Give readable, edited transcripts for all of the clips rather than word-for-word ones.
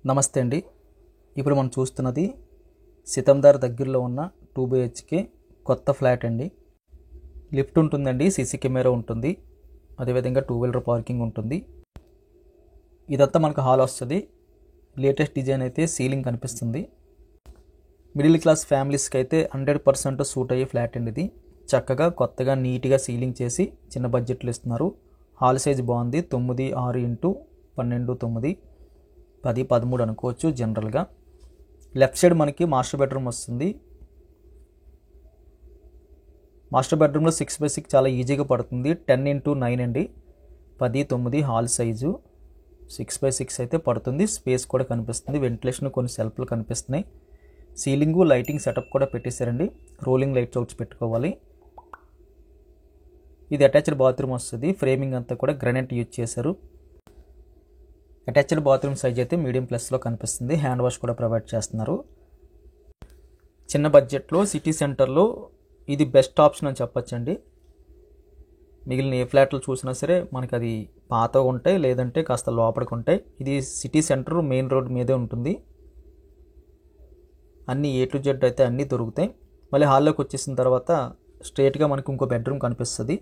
నమస్తే అండి. ఇప్పుడు మనం చూస్తున్నది సితందార్ దగ్గరలో ఉన్న 2 BHK కొత్త ఫ్లాట్ అండి. లిఫ్ట్ ఉంటుందండి, సీసీ కెమెరా ఉంటుంది, అదేవిధంగా 2 వీలర్ పార్కింగ్ ఉంటుంది. ఇదంతా మనకు హాల్ వస్తుంది. లేటెస్ట్ డిజైన్ అయితే సీలింగ్ కనిపిస్తుంది. మిడిల్ క్లాస్ ఫ్యామిలీస్కి అయితే 100% సూట్ అయ్యే ఫ్లాట్ అండి ఇది. చక్కగా కొత్తగా నీట్గా సీలింగ్ చేసి చిన్న బడ్జెట్లో ఇస్తున్నారు. హాల్ సైజ్ బాగుంది. 9/6 x 12 9 10-13 అనుకోవచ్చు జనరల్గా. లెఫ్ట్ సైడ్ మనకి మాస్టర్ బెడ్రూమ్ వస్తుంది. మాస్టర్ బెడ్రూమ్లో 6x6 చాలా ఈజీగా పడుతుంది. 10x9 అండి, 10-9 హాల్ సైజు. 6x6 అయితే పడుతుంది. స్పేస్ కూడా కనిపిస్తుంది. వెంటిలేషన్ కొన్ని సెల్ఫ్లు కనిపిస్తున్నాయి. సీలింగు లైటింగ్ సెటప్ కూడా పెట్టేశారండి. రోలింగ్ లైట్స్ ఒకటి పెట్టుకోవాలి. ఇది అటాచ్డ్ బాత్రూమ్ వస్తుంది. ఫ్రేమింగ్ అంతా కూడా గ్రానైట్ యూజ్ చేశారు. అటాచ్డ్ బాత్రూమ్ సైజ్ అయితే మీడియం ప్లస్లో కనిపిస్తుంది. హ్యాండ్ వాష్ కూడా ప్రొవైడ్ చేస్తున్నారు. చిన్న బడ్జెట్లో సిటీ సెంటర్లో ఇది బెస్ట్ ఆప్షన్ అని చెప్పచ్చండి. మిగిలిన ఏ ఫ్లాట్లు చూసినా సరే మనకి అది పాతగా ఉంటాయి, లేదంటే కాస్త లోపలికి ఉంటాయి. ఇది సిటీ సెంటర్ మెయిన్ రోడ్ మీదే ఉంటుంది. అన్నీ A to Z అయితే అన్నీ దొరుకుతాయి. మళ్ళీ హాల్లోకి వచ్చేసిన తర్వాత స్ట్రైట్గా మనకి ఇంకో బెడ్రూమ్ కనిపిస్తుంది.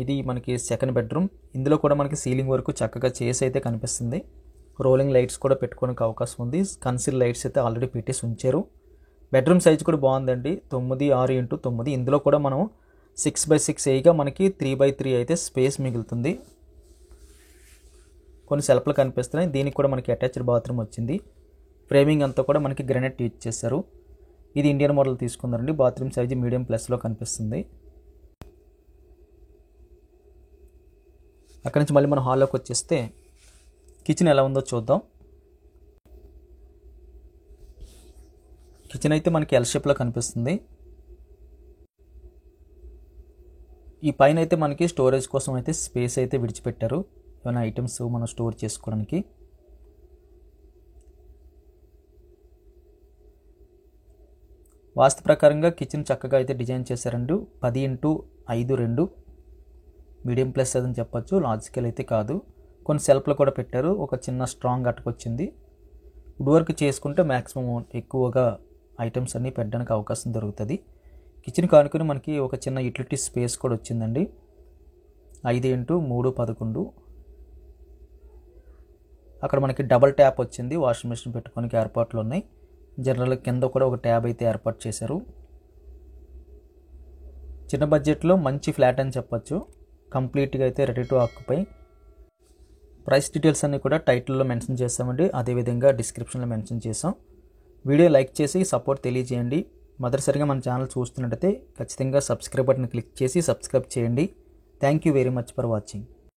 ఇది మనకి సెకండ్ బెడ్రూమ్. ఇందులో కూడా మనకి సీలింగ్ వరకు చక్కగా చేసి అయితే కనిపిస్తుంది. రోలింగ్ లైట్స్ కూడా పెట్టుకోవడానికి అవకాశం ఉంది. కన్సిల్ లైట్స్ అయితే ఆల్రెడీ పెట్టేసి ఉంచారు. బెడ్రూమ్ సైజ్ కూడా బాగుందండి. 9/6 x 9. ఇందులో కూడా మనం 6x6 వేయగా మనకి 3x3 అయితే స్పేస్ మిగులుతుంది. కొన్ని సెల్ఫ్లు కనిపిస్తున్నాయి. దీనికి కూడా మనకి అటాచ్డ్ బాత్రూమ్ వచ్చింది. ఫ్రేమింగ్ అంతా కూడా మనకి గ్రానైట్ యూజ్ చేశారు. ఇది ఇండియన్ మోడల్ తీసుకున్నారండి. బాత్రూమ్ సైజ్ మీడియం ప్లస్లో కనిపిస్తుంది. అక్కడి నుంచి మళ్ళీ మనం హాల్లోకి వచ్చేస్తే కిచెన్ ఎలా ఉందో చూద్దాం. కిచెన్ అయితే మనకి ఎల్ షేప్లో కనిపిస్తుంది. ఈ పైన అయితే మనకి స్టోరేజ్ కోసం అయితే స్పేస్ అయితే విడిచిపెట్టారు, ఏమైనా ఐటమ్స్ మనం స్టోర్ చేసుకోవడానికి. వాస్తు ప్రకారంగా కిచెన్ చక్కగా అయితే డిజైన్ చేశారండి. 10x5 మీడియం ప్లస్ అని చెప్పొచ్చు, లార్జ్ స్కేల్ అయితే కాదు. కొన్ని సెల్ఫ్లు కూడా పెట్టారు. ఒక చిన్న స్ట్రాంగ్ అటుకొచ్చింది. వుడ్ వర్క్ చేసుకుంటే మ్యాక్సిమం ఎక్కువగా ఐటమ్స్ అన్నీ పెట్టడానికి అవకాశం దొరుకుతుంది. కిచెన్ కానుకొని మనకి ఒక చిన్న యూటిలిటీ స్పేస్ కూడా వచ్చిందండి. 5x3 11. అక్కడ మనకి డబల్ ట్యాప్ వచ్చింది. వాషింగ్ మెషిన్ పెట్టుకోనికి ఏర్పాట్లు ఉన్నాయి. జనరల్ కింద కూడా ఒక ట్యాబ్ అయితే ఏర్పాటు చేశారు. చిన్న బడ్జెట్లో మంచి ఫ్లాట్ అని చెప్పొచ్చు. కంప్లీట్గా అయితే ready to occupy. Price details అన్నీ కూడా టైటిల్లో మెన్షన్ చేసామండి, అదేవిధంగా డిస్క్రిప్షన్లో మెన్షన్ చేసాం. వీడియో లైక్ చేసి సపోర్ట్ తెలియజేయండి. మొదటిసారిగా మన ఛానల్ చూస్తున్నట్టయితే ఖచ్చితంగా సబ్స్క్రైబ్ బటన్ క్లిక్ చేసి సబ్స్క్రైబ్ చేయండి. Thank you very much for watching.